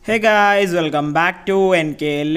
Hey guys, welcome back to NKL.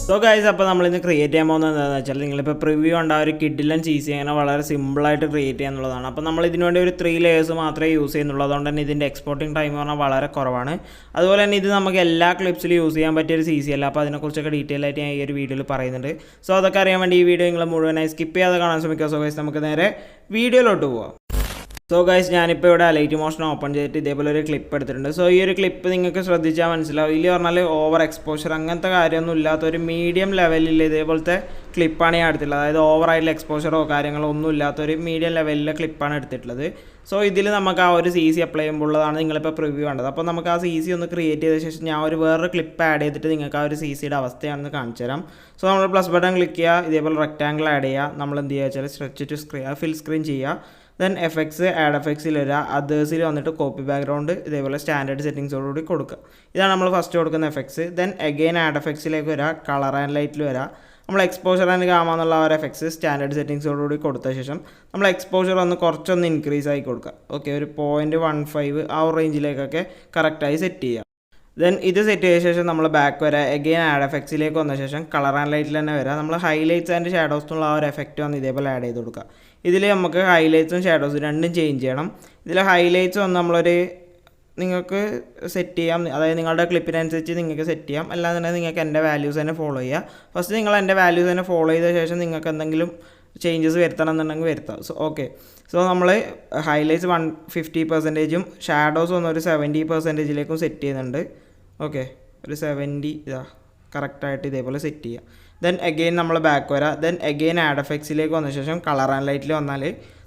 So guys, അപ്പോൾ നമ്മൾ ഇന്ന് ക്രിയേറ്റ് ചെയ്യാൻ പോകുന്നത് എന്താണെന്ന് വെച്ചാൽ നിങ്ങളിപ്പോൾ പ്രിവ്യൂ കണ്ട ഒരു കിഡിലൻ CC അങ്ങനെ വളരെ സിമ്പിളായിട്ട് ക്രിയേറ്റ് ചെയ്യാന്നുള്ളതാണ്. അപ്പോൾ നമ്മൾ ഇതിനു വേണ്ടി ഒരു 3 ലേയേഴ്സ് മാത്രമേ യൂസ് ചെയ്യുന്നുള്ളൂ. അതുകൊണ്ട് തന്നെ ഇതിൻ്റെ എക്സ്പോർട്ടിംഗ് ടൈം പറഞ്ഞാൽ വളരെ കുറവാണ്. അതുപോലെ തന്നെ ഇത് നമുക്ക് എല്ലാ ക്ലിപ്സിലും യൂസ് ചെയ്യാൻ പറ്റിയ ഒരു CC അല്ല. അപ്പോൾ അതിനെക്കുറിച്ചൊക്കെ ഡീറ്റെയിൽ ആയിട്ട് ഞാൻ ഈ ഒരു വീഡിയോയിൽ പറയുന്നുണ്ട്. സോ അതൊക്കെ അറിയാൻ വേണ്ടി ഈ വീഡിയോ നിങ്ങൾ മുഴുവനായി സ്കിപ്പ് ചെയ്യാതെ കാണാൻ ശ്രമിക്കുക. സോ ഗൈസ് നമുക്ക് നേരെ വീഡിയോയിലോട്ട് പോവാം. സോ ഗൈസ് ഞാനിപ്പോൾ ഇവിടെ Alightmotion ഓപ്പൺ ചെയ്തിട്ട് ഇതേപോലെ ഒരു ക്ലിപ്പ് എടുത്തിട്ടുണ്ട്. സോ ഈ ഒരു ക്ലിപ്പ് നിങ്ങൾക്ക് ശ്രദ്ധിച്ചാൽ മനസ്സിലാവും. ഇതിൽ പറഞ്ഞാൽ ഓവർ എക്സ്പോഷർ അങ്ങനത്തെ കാര്യമൊന്നും ഇല്ലാത്ത ഒരു മീഡിയം ലെവലിൽ ഇതേപോലത്തെ ക്ലിപ്പാണ് ഞാൻ എടുത്തിട്ടുള്ളത്. അതായത് ഓവറായിട്ടുള്ള എക്സ്പോഷറോ കാര്യങ്ങളോ ഒന്നും ഇല്ലാത്തൊരു മീഡിയം ലെവലിലെ ക്ലിപ്പാണ് എടുത്തിട്ടുള്ളത്. സോ ഇതിൽ നമുക്ക് ആ ഒരു CC അപ്ലൈ ചെയ്യുമ്പോഴതാണ് നിങ്ങളിപ്പോൾ പ്രിവ്യൂ കണ്ടത്. അപ്പോൾ നമുക്ക് ആ CC ഒന്ന് ക്രിയേറ്റ് ചെയ്ത ശേഷം ഞാൻ ഒരു വേറൊരു ക്ലിപ്പ് ആഡ് ചെയ്തിട്ട് നിങ്ങൾക്ക് ആ ഒരു CCയുടെ അവസ്ഥയാണെന്ന് കാണിച്ചു തരാം. സോ നമ്മൾ പ്ലസ് ബട്ടൺ ക്ലിക്ക് ചെയ്യുക, ഇതേപോലെ റെക്റ്റാങ്കിൾ ആഡ് ചെയ്യുക. നമ്മൾ എന്ത് ചെയ്യുക വെച്ചാൽ stretch to screen fill screen ചെയ്യുക. ദെൻ എഫക്ട്സ് ആഡ് എഫക്ട്സിൽ വരിക, അതേഴ്സിൽ വന്നിട്ട് കോപ്പി ബാക്ക്ഗ്രൗണ്ട് ഇതേപോലെ സ്റ്റാൻഡേർഡ് സെറ്റിങ്സോടുകൂടി കൊടുക്കുക. ഇതാണ് നമ്മൾ ഫസ്റ്റ് കൊടുക്കുന്ന എഫക്ട്സ്. ദെൻ അഗെയിൻ ആഡ് എഫക്ട്സിലേക്ക് വരിക, കളർ ആൻഡ് ലൈറ്റിൽ വരിക. നമ്മൾ എക്സ്പോഷർ ആൻഡ് ഗാമ എന്നുള്ള ആ ഒരു എഫക്ട്സ് സ്റ്റാൻഡേർഡ് സെറ്റിങ്സോടുകൂടി കൊടുത്ത ശേഷം നമ്മൾ എക്സ്പോഷർ കുറച്ചൊന്ന് ഇൻക്രീസ് ആയി കൊടുക്കുക. ഓക്കെ, ഒരു 0.15 ആ ഒരു റേഞ്ചിലേക്കൊക്കെ കറക്റ്റായി സെറ്റ് ചെയ്യുക. ദെൻ ഇത് സെറ്റ് ചെയ്ത ശേഷം നമ്മൾ ബാക്ക് വരിക, അഗെയിൻ ആഡ് എഫക്ട്സിലേക്ക് വന്ന ശേഷം കളർ ആൻഡ് ലൈറ്റിൽ തന്നെ വരിക. നമ്മൾ ഹൈലൈറ്റ്സ് ആൻഡ് ഷാഡോസ് എന്നുള്ള ആ ഒരു എഫക്റ്റ് വന്ന് ഇതേപോലെ ആഡ് ചെയ്ത് കൊടുക്കുക. ഇതിൽ നമുക്ക് ഹൈലൈറ്റ്സും ഷാഡോസും രണ്ടും ചേഞ്ച് ചെയ്യണം. ഇതിൽ ഹൈലൈറ്റ്സ് വന്ന് നമ്മളൊരു നിങ്ങൾക്ക് സെറ്റ് ചെയ്യാം, അതായത് നിങ്ങളുടെ ക്ലിപ്പിനനുസരിച്ച് നിങ്ങൾക്ക് സെറ്റ് ചെയ്യാം. അല്ലാതെ നിങ്ങൾക്ക് എൻ്റെ വാല്യൂസ് തന്നെ ഫോളോ ചെയ്യുക. ഫസ്റ്റ് നിങ്ങൾ എൻ്റെ വാല്യൂസ് തന്നെ ഫോളോ ചെയ്ത ശേഷം നിങ്ങൾക്ക് എന്തെങ്കിലും ചേഞ്ചസ് വരുത്തണം എന്നുണ്ടെങ്കിൽ വരുത്താം. സോ ഓക്കെ, സോ നമ്മൾ ഹൈലൈറ്റ്സ് 150%ഉം ഷാഡോസ് വന്ന് ഒരു 70%ലേക്കും സെറ്റ് ചെയ്യുന്നുണ്ട്. ഓക്കെ, ഒരു 70 ഇതാ കറക്റ്റായിട്ട് ഇതേപോലെ സെറ്റ് ചെയ്യുക. ദെൻ അഗെയിൻ നമ്മൾ ബാക്ക് വരാം. ദെൻ അഗെയിൻ ആഡ് എഫക്ട്സിലേക്ക് വന്ന ശേഷം കളർ ആൻഡ് ലൈറ്റിൽ വന്നാൽ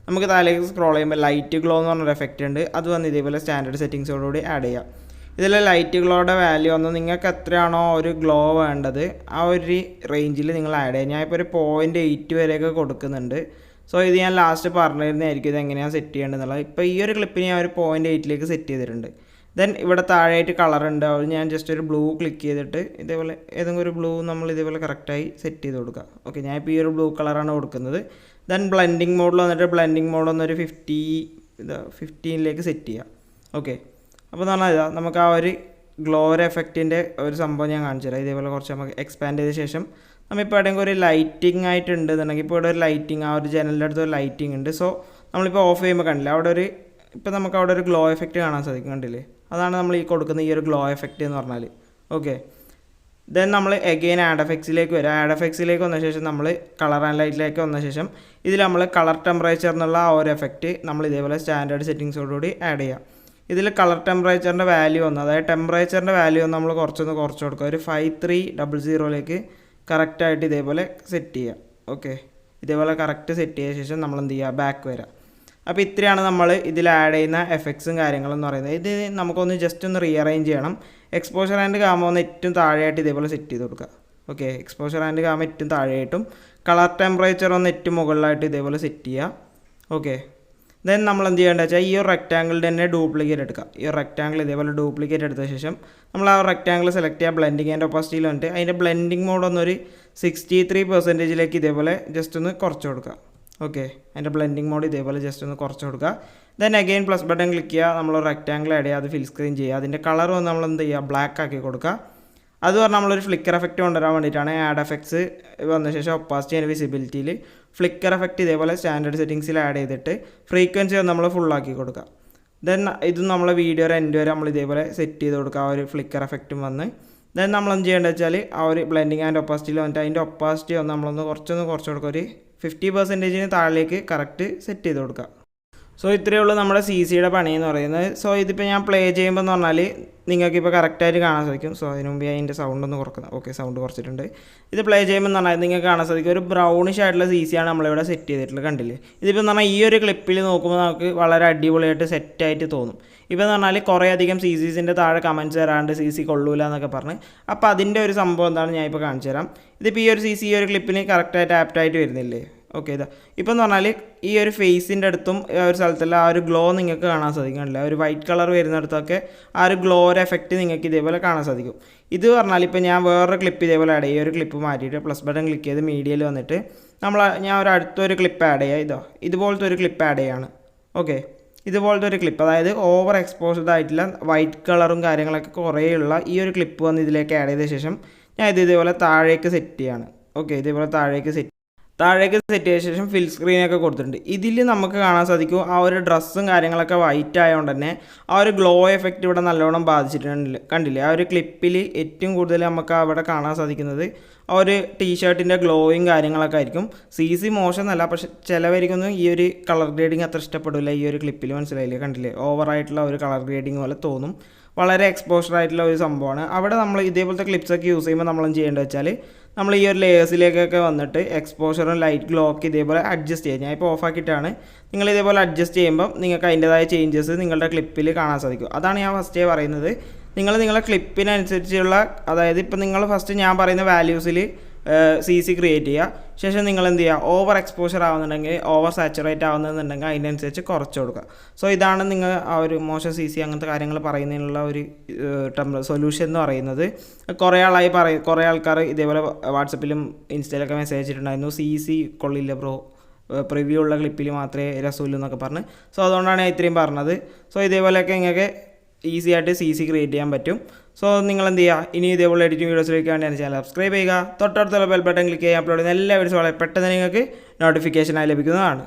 നമുക്ക് താഴേക്ക് സ്ക്രോൾ ചെയ്യുമ്പോൾ ലൈറ്റ് ഗ്ലോ എന്ന് പറഞ്ഞൊരു എഫക്റ്റ് ഉണ്ട്. അത് വന്ന് ഇതേപോലെ സ്റ്റാൻഡേർഡ് സെറ്റിങ്സോടുകൂടി ആഡ് ചെയ്യാം. ഇതിൽ ലൈറ്റ് ഗ്ലോയുടെ വാല്യൂ വന്ന് നിങ്ങൾക്ക് എത്രയാണോ ഒരു ഗ്ലോ വേണ്ടത് ആ ഒരു റേഞ്ചിൽ നിങ്ങൾ ആഡ് ചെയ്യുക. ഞാനിപ്പോൾ ഒരു 0.8 വരെയൊക്കെ കൊടുക്കുന്നുണ്ട്. സോ ഇത് ഞാൻ ലാസ്റ്റ് പറഞ്ഞിരുന്നതായിരിക്കും ഇത് എങ്ങനെയാണ് സെറ്റ് ചെയ്യേണ്ടതെന്നുള്ളത്. ഇപ്പോൾ ഈ ഒരു ക്ലിപ്പിന് ഞാൻ ഒരു 0.8ലേക്ക് സെറ്റ് ചെയ്തിട്ടുണ്ട്. ദെൻ ഇവിടെ താഴെയായിട്ട് കളർ ഉണ്ട്, അത് ഞാൻ ജസ്റ്റ് ഒരു ബ്ലൂ ക്ലിക്ക് ചെയ്തിട്ട് ഇതേപോലെ ഏതെങ്കിലും ഒരു ബ്ലൂ നമ്മൾ ഇതേപോലെ കറക്റ്റായി സെറ്റ് ചെയ്ത് കൊടുക്കുക. ഓക്കെ, ഞാൻ ഇപ്പോൾ ഈ ഒരു ബ്ലൂ കളറാണ് കൊടുക്കുന്നത്. ദെൻ ബ്ലെൻഡിങ് മോഡിൽ വന്നിട്ട് ബ്ലെൻഡിങ് മോഡ് ഒന്നൊരു 15ലേക്ക് സെറ്റ് ചെയ്യുക. ഓക്കെ, അപ്പോൾ എന്ന് പറഞ്ഞാൽ നമുക്ക് ആ ഒരു ഗ്ലോർ എഫക്റ്റിൻ്റെ ഒരു സംഭവം ഞാൻ കാണിച്ചു തരാം. ഇതേപോലെ കുറച്ച് നമുക്ക് എക്സ്പാൻഡ് ചെയ്ത ശേഷം നമ്മളിപ്പോൾ എവിടെയെങ്കിലും ഒരു ലൈറ്റിംഗ് ആയിട്ടുണ്ട് എന്നുണ്ടെങ്കിൽ ഇപ്പോൾ ഇവിടെ ഒരു ലൈറ്റിംഗ് ആ ഒരു ജനലിൻ്റെ അടുത്ത് ഒരു ലൈറ്റിംഗ് ഉണ്ട്. സോ നമ്മളിപ്പോൾ ഓഫ് ചെയ്യുമ്പോൾ കണ്ടില്ല അവിടെ ഒരു ഇപ്പോൾ നമുക്ക് അവിടെ ഒരു ഗ്ലോ എഫക്റ്റ് കാണാൻ സാധിക്കും, കണ്ടില്ലേ? അതാണ് നമ്മൾ ഈ കൊടുക്കുന്ന ഈ ഒരു ഗ്ലോ എഫക്റ്റ് എന്ന് പറഞ്ഞാൽ. ഓക്കെ, ദെൻ നമ്മൾ അഗെയിൻ ആഡ് എഫക്ട്സിലേക്ക് വരിക. ആഡ് എഫക്ട്സിലേക്ക് വന്ന ശേഷം നമ്മൾ കളർ ആൻഡ് ലൈറ്റിലേക്ക് വന്ന ശേഷം ഇതിൽ നമ്മൾ കളർ ടെമ്പറേച്ചർ എന്നുള്ള ആ ഒരു എഫക്റ്റ് നമ്മൾ ഇതേപോലെ സ്റ്റാൻഡേർഡ് സെറ്റിങ്സോടുകൂടി ആഡ് ചെയ്യാം. ഇതിൽ കളർ ടെമ്പറേച്ചറിൻ്റെ വാല്യൂ വന്ന്, അതായത് ടെമ്പറേച്ചറിൻ്റെ വാല്യൂ വന്ന് നമ്മൾ കുറച്ച് കൊടുക്കുക. ഒരു 5300ലേക്ക് കറക്റ്റായിട്ട് ഇതേപോലെ സെറ്റ് ചെയ്യുക. ഓക്കെ, ഇതേപോലെ കറക്റ്റ് സെറ്റ് ചെയ്ത ശേഷം നമ്മൾ എന്ത് ചെയ്യുക, ബാക്ക് വരിക. അപ്പോൾ ഇത്രയാണ് നമ്മൾ ഇതിൽ ആഡ് ചെയ്യുന്ന എഫക്ട്സും കാര്യങ്ങളെന്ന് പറയുന്നത്. ഇത് നമുക്കൊന്ന് ജസ്റ്റ് ഒന്ന് റീഅറേഞ്ച് ചെയ്യണം. എക്സ്പോഷർ ആൻഡ് ഗാമ ഒന്ന് ഏറ്റവും താഴെയായിട്ട് ഇതേപോലെ സെറ്റ് ചെയ്ത് കൊടുക്കുക. ഓക്കെ, എക്സ്പോഷർ ആൻഡ് ഗാമ ഏറ്റവും താഴെയായിട്ടും കളർ ടെമ്പറേച്ചർ ഒന്ന് ഏറ്റവും മുകളിലായിട്ട് ഇതേപോലെ സെറ്റ് ചെയ്യുക. ഓക്കെ, ദെൻ നമ്മൾ എന്ത് ചെയ്യേണ്ടത് വെച്ചാൽ ഈ ഒരു റെക്റ്റാങ്കിളിൻ്റെ തന്നെ ഡ്യൂപ്ലിക്കേറ്റ് എടുക്കുക. ഈ ഒരു റെക്റ്റാങ്കിൾ ഇതേപോലെ ഡ്യൂപ്ലിക്കേറ്റ് എടുത്ത ശേഷം നമ്മൾ ആ റെക്റ്റാങ്കിൾ സെലക്ട് ചെയ്യുക. ബ്ലെൻഡിങ് ആൻഡ് ഒപ്പാസിറ്റിയിൽ വന്നിട്ട് അതിൻ്റെ ബ്ലെൻഡിങ് മോഡ് ഒന്നൊരു 63%ലേക്ക് ഇതേപോലെ ജസ്റ്റ് ഒന്ന് കുറച്ച് കൊടുക്കുക. ഓക്കെ, അതിൻ്റെ ബ്ലെൻഡിങ് മോഡ് ഇതേപോലെ ജസ്റ്റ് ഒന്ന് കുറച്ച് കൊടുക്കുക. Then again plus button click ചെയ്യുക, നമ്മൾ റെക്റ്റാങ്കിൾ ആഡ് ചെയ്യുക, അത് ഫിൽ സ്ക്രീൻ ചെയ്യുക. അതിൻ്റെ കളർ വന്ന് നമ്മൾ എന്ത് ചെയ്യുക, ബ്ലാക്ക് ആക്കി കൊടുക്കുക. അത് പറഞ്ഞാൽ നമ്മളൊരു ഫ്ലിക്കർ എഫക്റ്റ് കൊണ്ടുവരാൻ വേണ്ടിയിട്ടാണ്. ആഡ് എഫക്ട്സ് വന്ന ശേഷം ഒപ്പാസിറ്റി ആൻഡ് വിസിബിലിറ്റിയിൽ ഫ്ലിക്കർ എഫക്റ്റ് ഇതേപോലെ സ്റ്റാൻഡേർഡ് സെറ്റിങ്സിൽ ആഡ് ചെയ്തിട്ട് ഫ്രീക്വൻസി വന്ന് നമ്മൾ ഫുള്ളാക്കി കൊടുക്കുക. ദെൻ ഇതും നമ്മളെ വീഡിയോയുടെ എൻഡ് വരെ നമ്മൾ ഇതേപോലെ സെറ്റ് ചെയ്ത് കൊടുക്കുക. ആ ഒരു ഫ്ലിക്കർ എഫക്റ്റും വന്ന് ദെൻ നമ്മൾ എന്ത് ചെയ്യേണ്ടത് വെച്ചാൽ ആ ഒരു ബ്ലെൻഡിങ് ആൻഡ് ഒപ്പാസിറ്റിയിൽ വന്നിട്ട് അതിൻ്റെ ഒപ്പാസിറ്റി വന്ന് നമ്മളൊന്ന് കുറച്ച് കൊടുക്കുക. ഒരു 50%ന് താഴേക്ക് കറക്റ്റ് സെറ്റ് ചെയ്ത് കൊടുക്കുക. സോ ഇത്രയേ ഉള്ളൂ നമ്മുടെ CCയുടെ പണി എന്ന് പറയുന്നത്. സോ ഇതിപ്പോൾ ഞാൻ പ്ലേ ചെയ്യുമ്പോൾ എന്ന് പറഞ്ഞാൽ നിങ്ങൾക്കിപ്പോൾ കറക്റ്റായിട്ട് കാണാൻ സാധിക്കും. സോ അതിന് മുമ്പ് അതിൻ്റെ സൗണ്ട് ഒന്ന് കുറക്കുന്നത്. ഓക്കെ, സൗണ്ട് കുറച്ചിട്ടുണ്ട്. ഇത് പ്ലേ ചെയ്യുമ്പോൾ എന്ന് പറഞ്ഞാൽ നിങ്ങൾക്ക് കാണാൻ സാധിക്കും ഒരു ബ്രൗണിഷ് ആയിട്ടുള്ള CC ആണ് നമ്മളിവിടെ സെറ്റ് ചെയ്തിട്ടുള്ളത്, കണ്ടില്ലേ? ഇതിപ്പോൾ എന്ന് പറഞ്ഞാൽ ഈ ഒരു ക്ലിപ്പിൽ നോക്കുമ്പോൾ നമുക്ക് വളരെ അടിപൊളിയായിട്ട് സെറ്റായിട്ട് തോന്നും. ഇപ്പോൾ എന്ന് പറഞ്ഞാൽ കുറേ അധികം CCസിൻ്റെ താഴെ കമൻറ്റ്സ് വരാണ്ട് CC കൊള്ളൂല എന്നൊക്കെ പറഞ്ഞ്. അപ്പോൾ അതിൻ്റെ ഒരു സംഭവം എന്താണ് ഞാൻ ഇപ്പോൾ കാണിച്ചു തരാം. ഇതിപ്പോൾ ഈ ഒരു CC ഈ ഒരു ക്ലിപ്പിന് കറക്റ്റായിട്ട് ആപ്റ്റായിട്ട് വരുന്നില്ലേ? ഓക്കെ ഇതാ ഇപ്പം എന്ന് പറഞ്ഞാൽ ഈ ഒരു ഫേസിൻ്റെ അടുത്തും ഒരു സ്ഥലത്തുള്ള ആ ഒരു ഗ്ലോ നിങ്ങൾക്ക് കാണാൻ സാധിക്കുന്നില്ല. ഒരു വൈറ്റ് കളർ വരുന്നിടത്തൊക്കെ ആ ഒരു ഗ്ലോയുടെ എഫക്റ്റ് നിങ്ങൾക്ക് ഇതേപോലെ കാണാൻ സാധിക്കും. ഇത് പറഞ്ഞാൽ ഇപ്പോൾ ഞാൻ വേറൊരു ക്ലിപ്പ് ഇതേപോലെ ആഡ് ചെയ്യുക. ഒരു ക്ലിപ്പ് മാറ്റിയിട്ട് പ്ലസ് ബട്ടൺ ക്ലിക്ക് ചെയ്ത് മീഡിയയിൽ വന്നിട്ട് ഞാൻ ഒരു അടുത്തൊരു ക്ലിപ്പ് ആഡ് ചെയ്യുക. ഇതുപോലത്തെ ഒരു ക്ലിപ്പ് ആഡ് ചെയ്യുകയാണ്. ഓക്കെ ഇതുപോലത്തെ ഒരു ക്ലിപ്പ്, അതായത് ഓവർ എക്സ്പോസ്ഡ് ആയിട്ടുള്ള വൈറ്റ് കളറും കാര്യങ്ങളൊക്കെ കുറേയുള്ള ഈ ഒരു ക്ലിപ്പ് വന്ന് ഇതിലേക്ക് ആഡ് ചെയ്ത ശേഷം ഞാൻ ഇതേപോലെ താഴേക്ക് സെറ്റ് ചെയ്യാണ്. ഓക്കെ ഇതേപോലെ താഴേക്ക് സെറ്റ് ചെയ്ത ശേഷം ഫിൽ സ്ക്രീനൊക്കെ കൊടുത്തിട്ടുണ്ട്. ഇതിൽ നമുക്ക് കാണാൻ സാധിക്കും ആ ഒരു ഡ്രസ്സും കാര്യങ്ങളൊക്കെ വൈറ്റ് ആയതുകൊണ്ട് തന്നെ ആ ഒരു ഗ്ലോ എഫക്റ്റ് ഇവിടെ നല്ലോണം ബാധിച്ചിട്ടുണ്ട്. കണ്ടില്ലേ, ആ ഒരു ക്ലിപ്പിൽ ഏറ്റവും കൂടുതൽ നമുക്ക് അവിടെ കാണാൻ സാധിക്കുന്നത് ആ ഒരു ടീഷർട്ടിൻ്റെ ഗ്ലോയും കാര്യങ്ങളൊക്കെ ആയിരിക്കും. CC മോശമെന്നല്ല, പക്ഷെ ചിലവർക്കൊന്നും ഈ ഒരു കളർ ഗ്രേഡിങ് അത്ര ഇഷ്ടപ്പെടില്ല. ഈ ഒരു ക്ലിപ്പിൽ മനസ്സിലായില്ലേ, കണ്ടില്ലേ, ഓവറായിട്ടുള്ള ഒരു കളർ ഗ്രേഡിങ് പോലെ തോന്നും. വളരെ എക്സ്പോഷർ ആയിട്ടുള്ള ഒരു സംഭവമാണ്. അവിടെ നമ്മൾ ഇതേപോലത്തെ ക്ലിപ്സൊക്കെ യൂസ് ചെയ്യുമ്പോൾ നമ്മളെന്ത് ചെയ്യേണ്ടത് വെച്ചാൽ നമ്മൾ ഈ ഒരു ലേയേഴ്സിലേക്കൊക്കെ വന്നിട്ട് എക്സ്പോഷറും ലൈറ്റ് ഗ്ലോ ഒക്കെ ഇതേപോലെ അഡ്ജസ്റ്റ് ചെയ്യുക. ഞാൻ ഇപ്പോൾ ഓഫാക്കിയിട്ടാണ്. നിങ്ങൾ ഇതേപോലെ അഡ്ജസ്റ്റ് ചെയ്യുമ്പോൾ നിങ്ങൾക്ക് അതിൻ്റേതായ ചേഞ്ചസ് നിങ്ങളുടെ ക്ലിപ്പിൽ കാണാൻ സാധിക്കും. അതാണ് ഞാൻ ഫസ്റ്റേ പറയുന്നത്. നിങ്ങളുടെ ക്ലിപ്പിനനുസരിച്ചുള്ള, അതായത് ഇപ്പോൾ നിങ്ങൾ ഫസ്റ്റ് ഞാൻ പറയുന്ന വാല്യൂസിൽ CC ക്രിയേറ്റ് ചെയ്യുക. ശേഷം നിങ്ങൾ എന്ത് ചെയ്യുക, ഓവർ എക്സ്പോഷർ ആവുന്നുണ്ടെങ്കിൽ, ഓവർ സാച്ചുറേറ്റ് ആവുന്നുണ്ടെങ്കിൽ അതിനനുസരിച്ച് കുറച്ച് കൊടുക്കുക. സോ ഇതാണ് നിങ്ങൾ ആ ഒരു മോശം CC അങ്ങനത്തെ കാര്യങ്ങൾ പറയുന്നതിനുള്ള ഒരു സൊല്യൂഷൻ എന്ന് പറയുന്നത്. കുറേ ആൾക്കാർ ഇതേപോലെ വാട്സപ്പിലും ഇൻസ്റ്റയിലൊക്കെ മെസ്സേജ് അയച്ചിട്ടുണ്ടായിരുന്നു, CC കൊള്ളില്ല ബ്രോ, പ്രിവ്യൂ ഉള്ള ക്ലിപ്പിൽ മാത്രമേ രസമുള്ളൂ എന്നൊക്കെ പറഞ്ഞ്. സോ അതുകൊണ്ടാണ് ഞാൻ ഇത്രയും പറഞ്ഞത്. സോ ഇതേപോലെയൊക്കെ നിങ്ങൾക്ക് ഈസി ആയിട്ട് CC ക്രിയേറ്റ് ചെയ്യാൻ പറ്റും. സോ നിങ്ങൾ എന്ത് ചെയ്യുക, ഇനി ഇതേപോലെ എഡിറ്റിംഗ് വീഡിയോസിലേക്ക് വേണ്ടി ചാനൽ സബ്സ്ക്രൈബ് ചെയ്യുക. തൊട്ടടുത്തുള്ള ബെൽ ബട്ടൺ ക്ലിക്ക് ചെയ്യുക. അപ്ലോഡ് ചെയ്യുന്ന എല്ലാ വീഡിയോസും വളരെ പെട്ടെന്ന് നിങ്ങൾക്ക് നോട്ടിഫിക്കേഷനായി ലഭിക്കുന്നതാണ്.